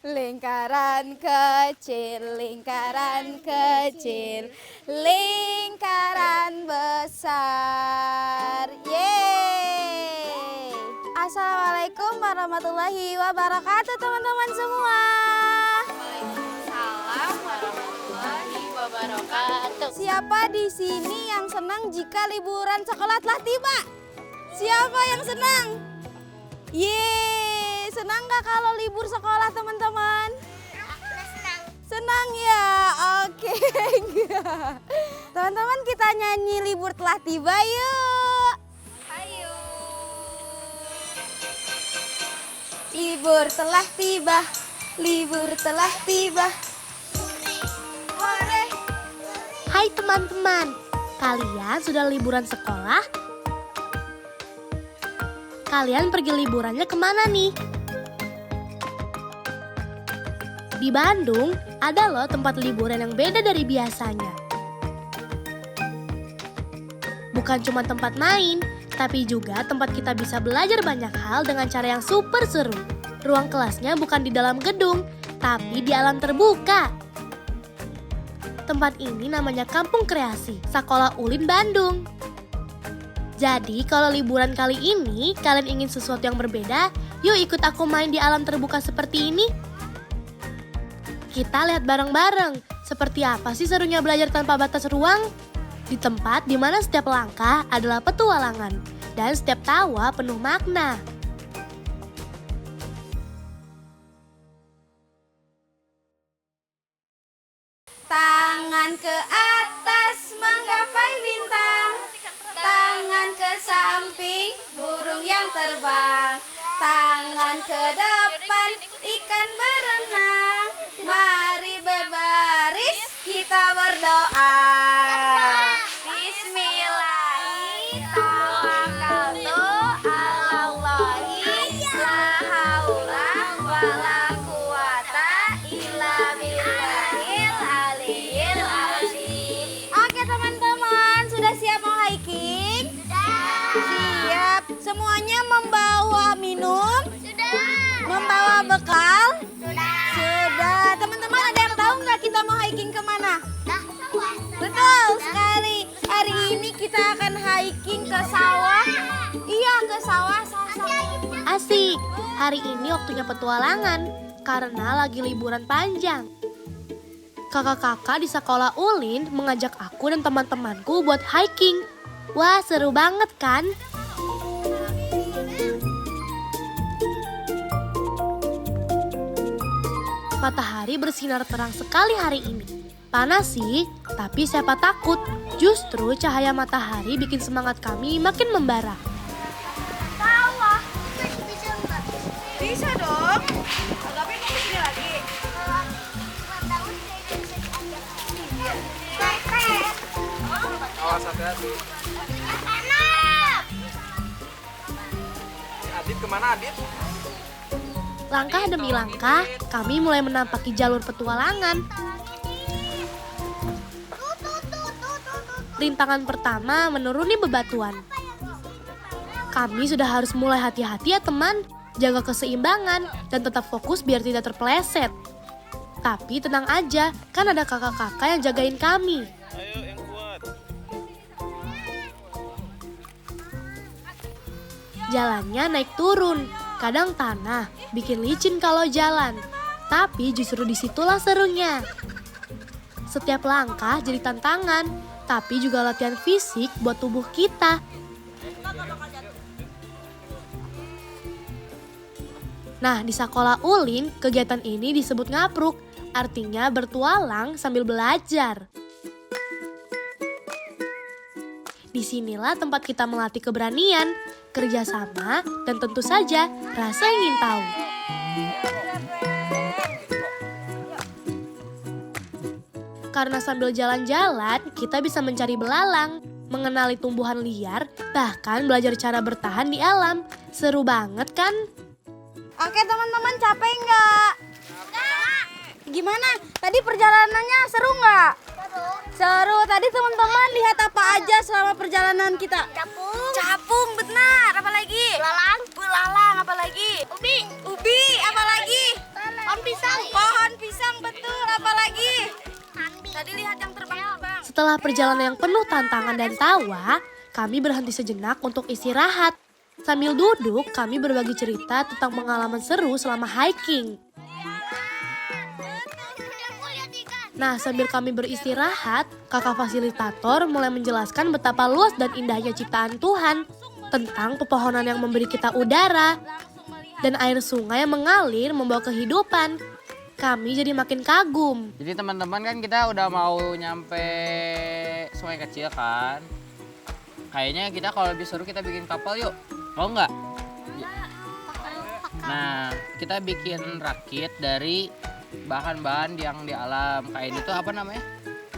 Lingkaran kecil, lingkaran kecil, lingkaran besar. Yeay! Assalamualaikum warahmatullahi wabarakatuh teman-teman semua. Waalaikumsalam warahmatullahi wabarakatuh. Siapa di sini yang senang jika liburan sekolah telah tiba? Siapa yang senang? Yeay! Senang gak kalau libur sekolah teman-teman? Senang. Senang ya? Oke. Teman-teman kita nyanyi libur telah tiba yuk. Ayo. Libur telah tiba, libur telah tiba. Hore. Hai teman-teman, kalian sudah liburan sekolah? Kalian pergi liburannya kemana nih? Di Bandung, ada loh tempat liburan yang beda dari biasanya. Bukan cuma tempat main, tapi juga tempat kita bisa belajar banyak hal dengan cara yang super seru. Ruang kelasnya bukan di dalam gedung, tapi di alam terbuka. Tempat ini namanya Kampung Kreasi, Sekolah Ulin Bandung. Jadi kalau liburan kali ini kalian ingin sesuatu yang berbeda, yuk ikut aku main di alam terbuka seperti ini. Kita lihat bareng-bareng, seperti apa sih serunya belajar tanpa batas ruang? Di tempat di mana setiap langkah adalah petualangan, dan setiap tawa penuh makna. Tangan ke atas menggapai bintang, tangan ke samping burung yang terbang, tangan ke depan ikan berenang. Mari berbaris kita berdoa. Bismillahirrahmanirrahim. Alallahi la haula wala quwata illa billahil aliyil azim. Oke teman-teman, sudah siap mau hiking? Siap. Semuanya membawa minum? Membawa bekal? Sudah. Teman-teman ada yang tahu nggak kita mau hiking kemana? Betul sekali. Hari ini kita akan hiking ke sawah. Iya, ke sawah. Asik, hari ini waktunya petualangan, karena lagi liburan panjang. Kakak-kakak di sekolah Ulin mengajak aku dan teman-temanku buat hiking. Wah, seru banget kan? Matahari bersinar terang sekali hari ini. Panas sih, tapi siapa takut? Justru cahaya matahari bikin semangat kami makin membara. Sawah. Bisa dong. Tapi mau kesini lagi. Awas hati-hati. Adit kemana Adit? Langkah demi langkah, kami mulai menampaki jalur petualangan. Rintangan pertama menuruni bebatuan. Kami sudah harus mulai hati-hati ya teman, jaga keseimbangan dan tetap fokus biar tidak terpeleset. Tapi tenang aja, kan ada kakak-kakak yang jagain kami. Ayo yang kuat. Jalannya naik turun, kadang tanah, bikin licin kalau jalan. Tapi justru disitulah serunya. Setiap langkah jadi tantangan, tapi juga latihan fisik buat tubuh kita. Nah, di sekolah Ulin, kegiatan ini disebut ngapruk, artinya bertualang sambil belajar. Disinilah tempat kita melatih keberanian, kerjasama, dan tentu saja rasa ingin tahu. Karena sambil jalan-jalan, kita bisa mencari belalang, mengenali tumbuhan liar, bahkan belajar cara bertahan di alam. Seru banget kan? Oke teman-teman, capek nggak? Gimana? Tadi perjalanannya seru nggak? Seru. Tadi teman-teman lihat apa aja selama perjalanan kita? Capung, benar. Apa lagi? Belalang, apa lagi? Ubi, apa lagi? Pohon pisang. Pohon pisang, betul. Apalagi? Tadi lihat yang terbang-terbang. Setelah perjalanan yang penuh tantangan dan tawa, kami berhenti sejenak untuk istirahat. Sambil duduk, kami berbagi cerita tentang pengalaman seru selama hiking. Nah, sambil kami beristirahat, kakak fasilitator mulai menjelaskan betapa luas dan indahnya ciptaan Tuhan, tentang pepohonan yang memberi kita udara, dan air sungai yang mengalir membawa kehidupan. Kami jadi makin kagum. Jadi teman-teman kan kita udah mau nyampe sungai kecil kan. Kayaknya kita kalau lebih seru kita bikin kapal yuk. Mau nggak? Nah, kita bikin rakit dari bahan-bahan yang di alam. Kayak ini tuh apa namanya?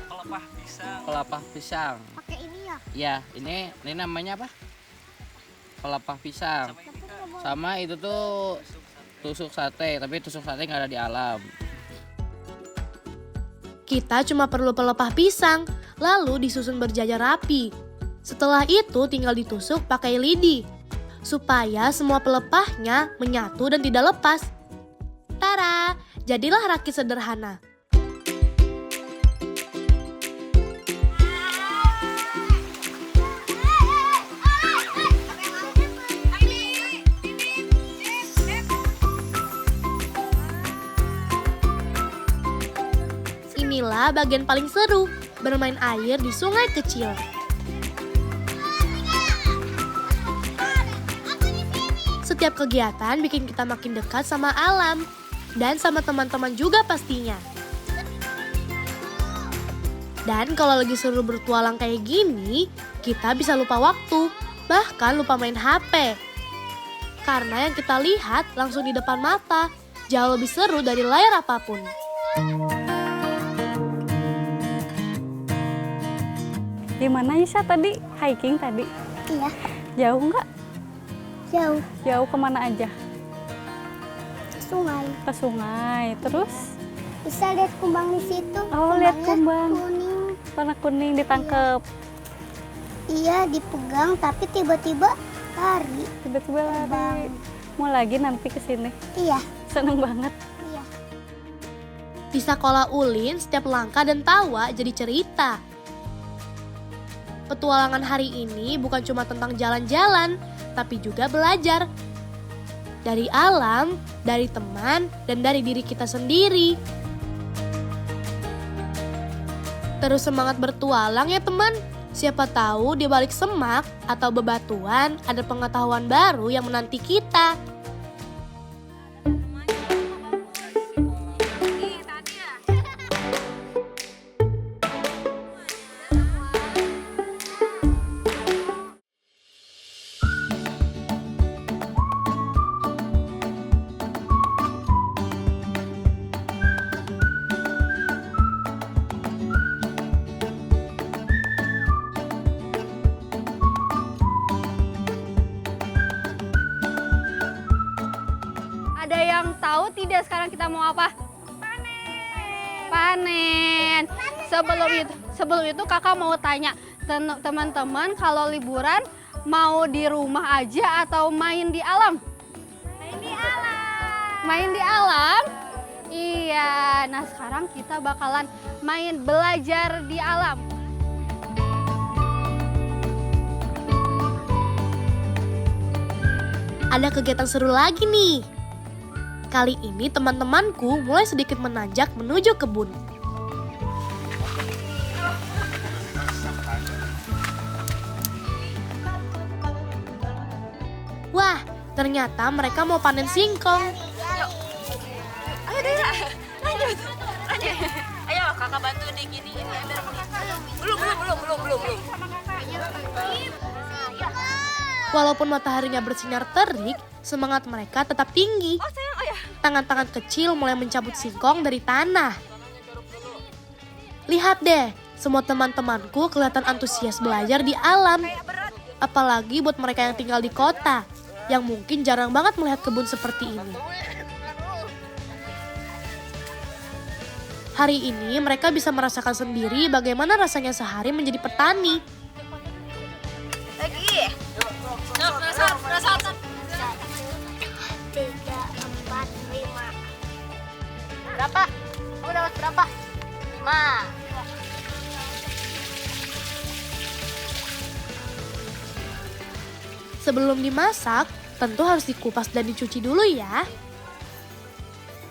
Pelepah pisang. Pelepah pisang. Pakai ini ya. Ya, ini namanya apa? Pelepah pisang. Sama itu tuh tusuk sate, tapi tusuk sate nggak ada di alam. Kita cuma perlu pelepah pisang, lalu disusun berjajar rapi. Setelah itu tinggal ditusuk pakai lidi, supaya semua pelepahnya menyatu dan tidak lepas. Tara, jadilah rakit sederhana. Inilah bagian paling seru, bermain air di sungai kecil. Setiap kegiatan bikin kita makin dekat sama alam, dan sama teman-teman juga pastinya. Dan kalau lagi seru bertualang kayak gini, kita bisa lupa waktu, bahkan lupa main HP. Karena yang kita lihat langsung di depan mata, jauh lebih seru dari layar apapun. Gimana Isya tadi hiking tadi? Iya. Jauh nggak? Jauh. Jauh kemana aja? Ke sungai. Ke sungai. Terus Bisa lihat kumbang di situ. Oh, lihat Kumbangnya kumbang. Kuning. warna kuning ditangkep. Iya, dipegang tapi tiba-tiba lari. Tiba-tiba lari. Mau lagi nanti ke sini. Iya. Seneng banget. Iya. Di sekolah Ulin, setiap langkah dan tawa jadi cerita. Petualangan hari ini bukan cuma tentang jalan-jalan, tapi juga belajar. Dari alam, dari teman, dan dari diri kita sendiri. Terus semangat bertualang ya teman. Siapa tahu di balik semak atau bebatuan ada pengetahuan baru yang menanti kita. Ada yang tahu tidak sekarang kita mau apa? Panen. Sebelum itu kakak mau tanya teman-teman kalau liburan mau di rumah aja atau main di alam? Main di alam. Main di alam? Iya. Nah sekarang kita bakalan main belajar di alam. Ada kegiatan seru lagi nih. Kali ini teman-temanku mulai sedikit menanjak menuju kebun. Wah, ternyata mereka mau panen singkong. Ayo deh, lanjut. Ayo kakak bantu diginiin ya biar belum. Walaupun mataharinya bersinar terik, semangat mereka tetap tinggi. Tangan-tangan kecil mulai mencabut singkong dari tanah. Lihat deh, semua teman-temanku kelihatan antusias belajar di alam. Apalagi buat mereka yang tinggal di kota, yang mungkin jarang banget melihat kebun seperti ini. Hari ini mereka bisa merasakan sendiri bagaimana rasanya sehari menjadi petani. Lagi. 3, 4, 5. berapa? 5. Sebelum dimasak, tentu harus dikupas dan dicuci dulu ya.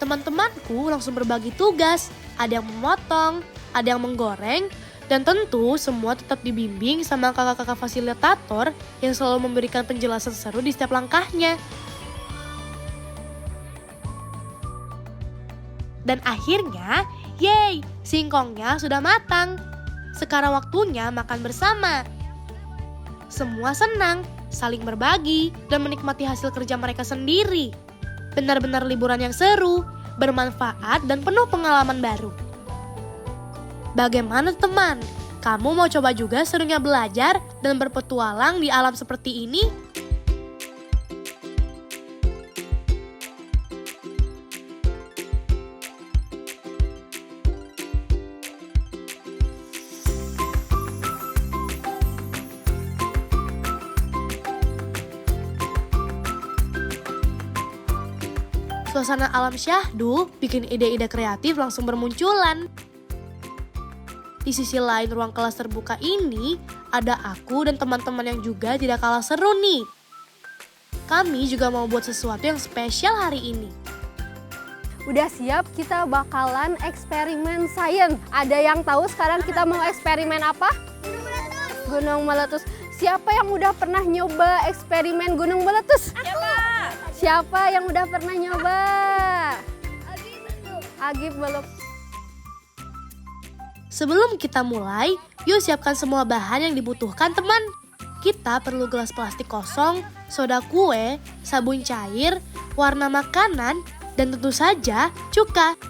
Teman-temanku langsung berbagi tugas, ada yang memotong, ada yang menggoreng, dan tentu semua tetap dibimbing sama kakak-kakak fasilitator yang selalu memberikan penjelasan seru di setiap langkahnya. Dan akhirnya, yeay, singkongnya sudah matang. Sekarang waktunya makan bersama. Semua senang, saling berbagi, dan menikmati hasil kerja mereka sendiri. Benar-benar liburan yang seru, bermanfaat, dan penuh pengalaman baru. Bagaimana teman? Kamu mau coba juga serunya belajar dan berpetualang di alam seperti ini? Suasana alam syahdu bikin ide-ide kreatif langsung bermunculan. Di sisi lain ruang kelas terbuka ini, ada aku dan teman-teman yang juga tidak kalah seru nih. Kami juga mau buat sesuatu yang spesial hari ini. Udah siap, kita bakalan eksperimen sains. Ada yang tahu sekarang kita mau eksperimen apa? Gunung meletus. Siapa yang udah pernah nyoba eksperimen gunung meletus? Siapa yang udah pernah nyoba? Agib belum. Sebelum kita mulai, yuk siapkan semua bahan yang dibutuhkan teman. Kita perlu gelas plastik kosong, soda kue, sabun cair, warna makanan, dan tentu saja cuka.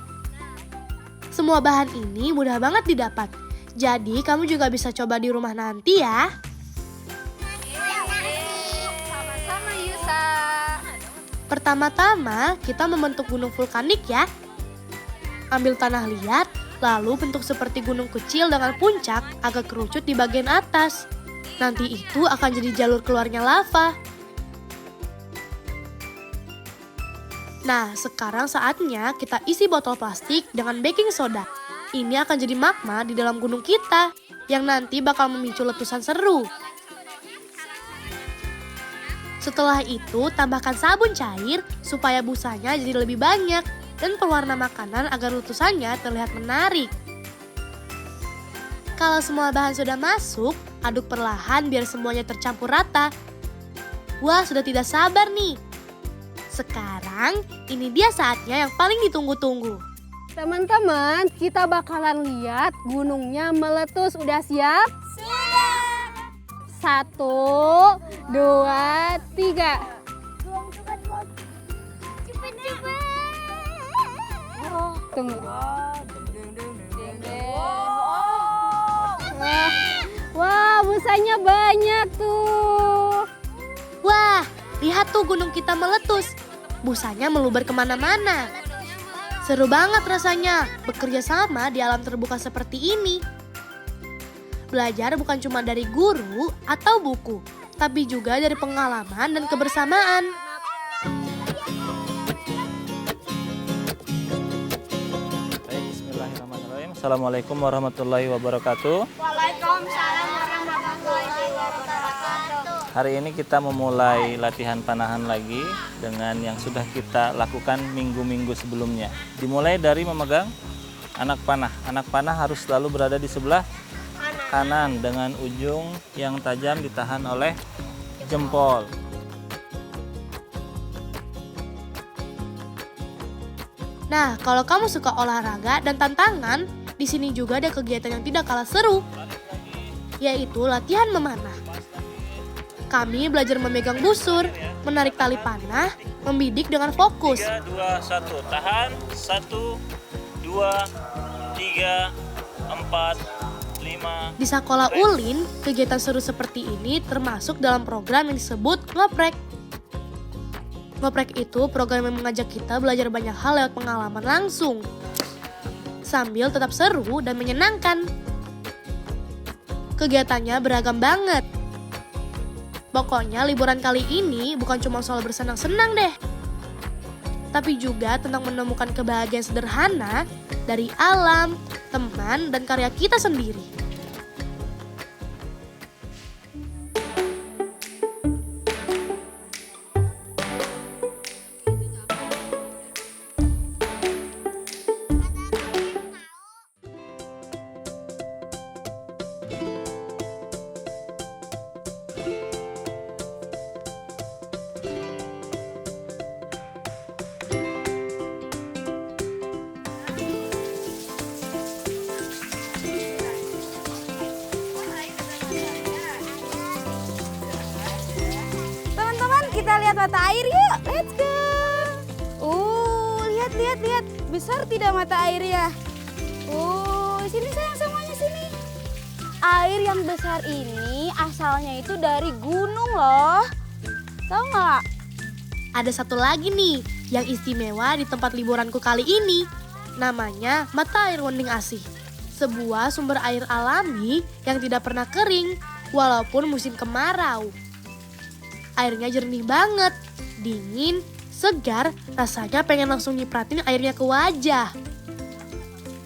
Semua bahan ini mudah banget didapat. Jadi kamu juga bisa coba di rumah nanti ya. Sama-sama Yusa. Pertama-tama kita membentuk gunung vulkanik ya. Ambil tanah liat, lalu bentuk seperti gunung kecil dengan puncak agak kerucut di bagian atas. Nanti itu akan jadi jalur keluarnya lava. Nah, sekarang saatnya kita isi botol plastik dengan baking soda. Ini akan jadi magma di dalam gunung kita, yang nanti bakal memicu letusan seru. Setelah itu, tambahkan sabun cair supaya busanya jadi lebih banyak dan pewarna makanan agar letusannya terlihat menarik. Kalau semua bahan sudah masuk, aduk perlahan biar semuanya tercampur rata. Wah, sudah tidak sabar nih. Sekarang, ini dia saatnya yang paling ditunggu-tunggu. Teman-teman, kita bakalan lihat gunungnya meletus. Udah siap? Sudah. 1, 2, 3. Tunggu. Wah, busanya banyak tuh. Wah, lihat tuh gunung kita meletus. Busanya meluber kemana-mana. Seru banget rasanya bekerja sama di alam terbuka seperti ini. Belajar bukan cuma dari guru atau buku, tapi juga dari pengalaman dan kebersamaan. Baik, bismillahirrahmanirrahim. Assalamualaikum warahmatullahi wabarakatuh. Waalaikumsalam warahmatullahi wabarakatuh. Hari ini kita memulai latihan panahan lagi dengan yang sudah kita lakukan minggu-minggu sebelumnya. Dimulai dari memegang anak panah. Anak panah harus selalu berada di sebelah kanan dengan ujung yang tajam ditahan oleh jempol. Nah, kalau kamu suka olahraga dan tantangan, di sini juga ada kegiatan yang tidak kalah seru, yaitu latihan memanah. Kami belajar memegang busur, menarik tali panah, membidik dengan fokus. 3, 2, 1, tahan. 1, 2, 3, 4, 5. Di Sekolah Ulin, kegiatan seru seperti ini termasuk dalam program yang disebut Ngoprek. Ngoprek itu program yang mengajak kita belajar banyak hal lewat pengalaman langsung, sambil tetap seru dan menyenangkan. Kegiatannya beragam banget. Pokoknya liburan kali ini bukan cuma soal bersenang-senang deh, tapi juga tentang menemukan kebahagiaan sederhana dari alam, teman, dan karya kita sendiri. Teman-teman, kita lihat mata air yuk. Let's go. Lihat. Besar tidak mata airnya? Sini sayang, semuanya sini. Air yang besar ini asalnya itu dari gunung loh. Tahu nggak? Ada satu lagi nih yang istimewa di tempat liburanku kali ini. Namanya Mata Air Wending Asih. Sebuah sumber air alami yang tidak pernah kering walaupun musim kemarau. Airnya jernih banget, dingin, segar, rasanya pengen langsung nyipratin airnya ke wajah.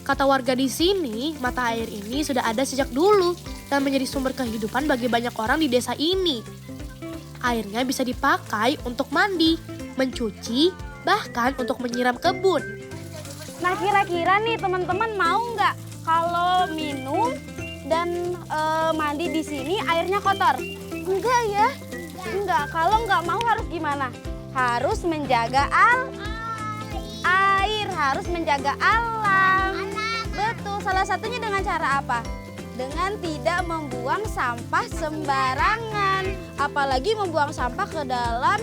Kata warga di sini, mata air ini sudah ada sejak dulu dan menjadi sumber kehidupan bagi banyak orang di desa ini. Airnya bisa dipakai untuk mandi, mencuci, bahkan untuk menyiram kebun. Nah, kira-kira nih teman-teman mau nggak kalau minum dan mandi di sini airnya kotor? Enggak ya? Enggak. Kalau nggak mau harus gimana? Harus menjaga air, harus menjaga alam. Betul. Salah satunya dengan cara apa? Dengan tidak membuang sampah sembarangan, apalagi membuang sampah ke dalam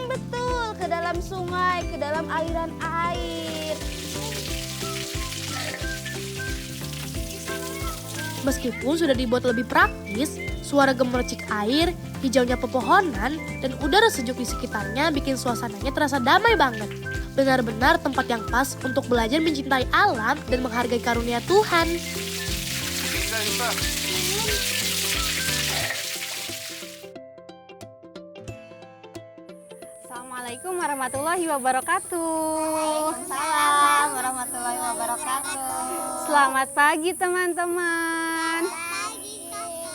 betul, ke dalam sungai, ke dalam aliran air. Meskipun sudah dibuat lebih praktis, suara gemercik air, hijaunya pepohonan, dan udara sejuk di sekitarnya bikin suasananya terasa damai banget. Benar-benar tempat yang pas untuk belajar mencintai alam dan menghargai karunia Tuhan. Assalamualaikum warahmatullahi wabarakatuh. Waalaikumsalam warahmatullahi wabarakatuh. Selamat pagi teman-teman.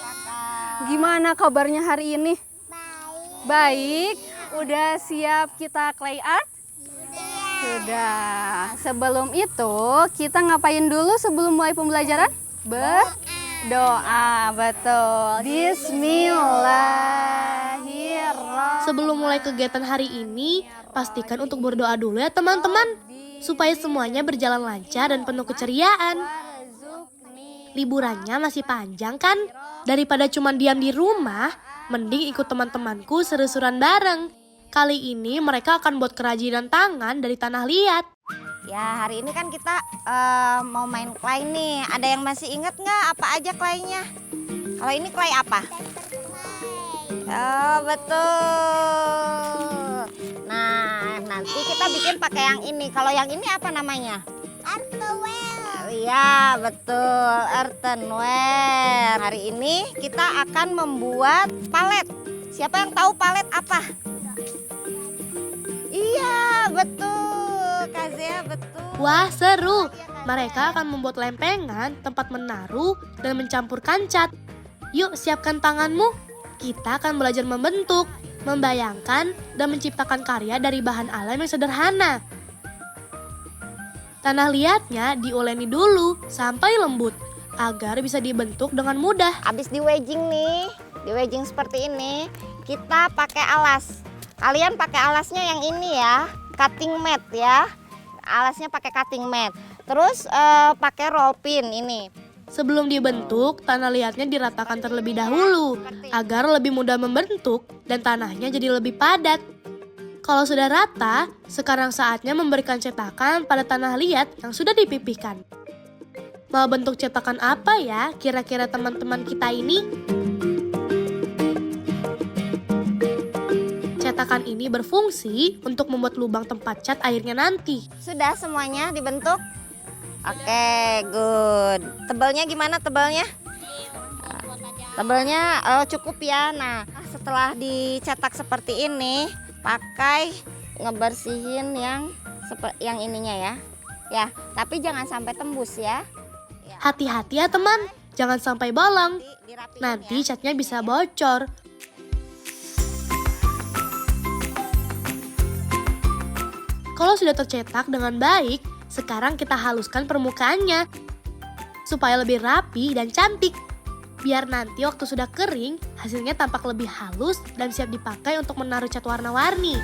Kakak. Gimana kabarnya hari ini? Baik. Udah siap kita clay art? Sudah. Sebelum itu kita ngapain dulu sebelum mulai pembelajaran? Berdoa, betul. Bismillahirrahmanirrahim. Sebelum mulai kegiatan hari ini, pastikan untuk berdoa dulu ya teman-teman, supaya semuanya berjalan lancar dan penuh keceriaan. Liburannya masih panjang kan? Daripada cuma diam di rumah, mending ikut teman-temanku seru-seruan bareng. Kali ini mereka akan buat kerajinan tangan dari tanah liat. Ya, hari ini kan kita mau main clay nih. Ada yang masih inget nggak apa aja claynya? Kalau ini clay apa? Oh, betul. Nah, nanti kita bikin pakai yang ini. Kalau yang ini apa namanya? Earthenware. Iya, betul. Earthenware. Hari ini kita akan membuat palet. Siapa yang tahu palet apa? Iya, betul. Kazea, betul. Wah, seru! Mereka akan membuat lempengan, tempat menaruh, dan mencampurkan cat. Yuk, siapkan tanganmu. Kita akan belajar membentuk, membayangkan, dan menciptakan karya dari bahan alam yang sederhana. Tanah liatnya diuleni dulu sampai lembut, agar bisa dibentuk dengan mudah. Habis di wedging nih, di wedging seperti ini, kita pakai alas. Kalian pakai alasnya yang ini ya, cutting mat ya. Alasnya pakai cutting mat. Terus pakai roll pin ini. Sebelum dibentuk, tanah liatnya diratakan terlebih dahulu, agar lebih mudah membentuk dan tanahnya jadi lebih padat. Kalau sudah rata, sekarang saatnya memberikan cetakan pada tanah liat yang sudah dipipihkan. Mau bentuk cetakan apa ya kira-kira teman-teman kita ini? Cetakan ini berfungsi untuk membuat lubang tempat cat airnya nanti. Sudah semuanya dibentuk? Oke, good. Tebalnya gimana tebalnya? Tebalnya cukup ya. Nah, setelah dicetak seperti ini, pakai ngebersihin yang ininya ya. Ya, tapi jangan sampai tembus ya. Hati-hati ya teman, jangan sampai bolong. Dirapihin Nanti ya. catnya bisa bocor. Kalau sudah tercetak dengan baik, sekarang kita haluskan permukaannya supaya lebih rapi dan cantik. Biar nanti waktu sudah kering, hasilnya tampak lebih halus dan siap dipakai untuk menaruh cat warna-warni.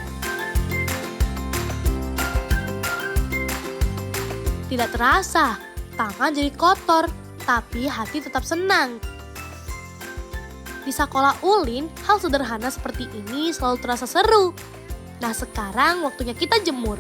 Tidak terasa, tangan jadi kotor, tapi hati tetap senang. Di sekolah Ulin, hal sederhana seperti ini selalu terasa seru. Nah sekarang waktunya kita jemur.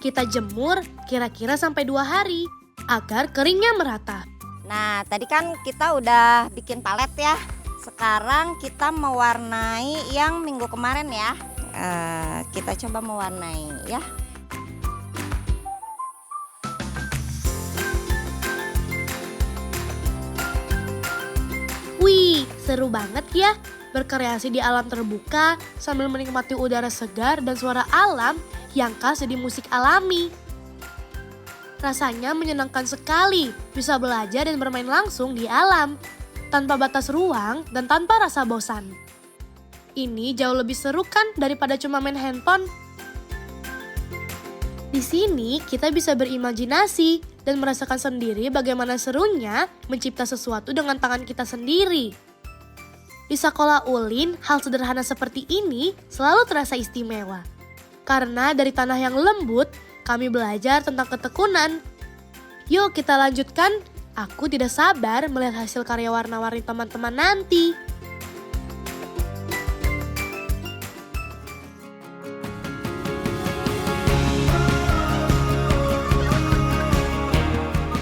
Kita jemur kira-kira sampai 2 hari agar keringnya merata. Nah, tadi kan kita udah bikin palet ya. Sekarang kita mewarnai yang minggu kemarin ya. Kita coba mewarnai ya. Wih, seru banget ya. Berkreasi di alam terbuka sambil menikmati udara segar dan suara alam yang khas jadi musik alami. Rasanya menyenangkan sekali bisa belajar dan bermain langsung di alam, tanpa batas ruang dan tanpa rasa bosan. Ini jauh lebih seru kan daripada cuma main handphone. Di sini kita bisa berimajinasi dan merasakan sendiri bagaimana serunya mencipta sesuatu dengan tangan kita sendiri. Di sekolah Ulin, hal sederhana seperti ini selalu terasa istimewa. Karena dari tanah yang lembut, kami belajar tentang ketekunan. Yuk kita lanjutkan. Aku tidak sabar melihat hasil karya warna-warni teman-teman nanti.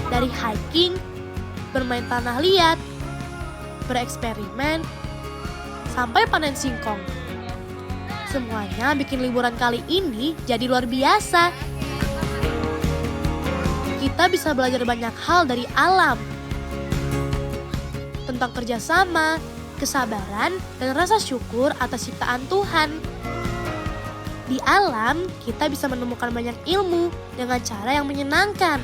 Dari hiking, bermain tanah liat, bereksperimen, sampai panen singkong. Semuanya bikin liburan kali ini jadi luar biasa. Kita bisa belajar banyak hal dari alam. Tentang kerjasama, kesabaran, dan rasa syukur atas ciptaan Tuhan. Di alam, kita bisa menemukan banyak ilmu dengan cara yang menyenangkan.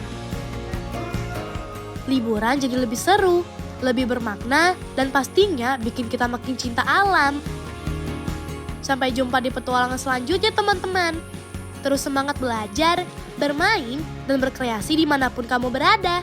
Liburan jadi lebih seru, lebih bermakna, dan pastinya bikin kita makin cinta alam. Sampai jumpa di petualangan selanjutnya teman-teman. Terus semangat belajar, bermain, dan berkreasi dimanapun kamu berada.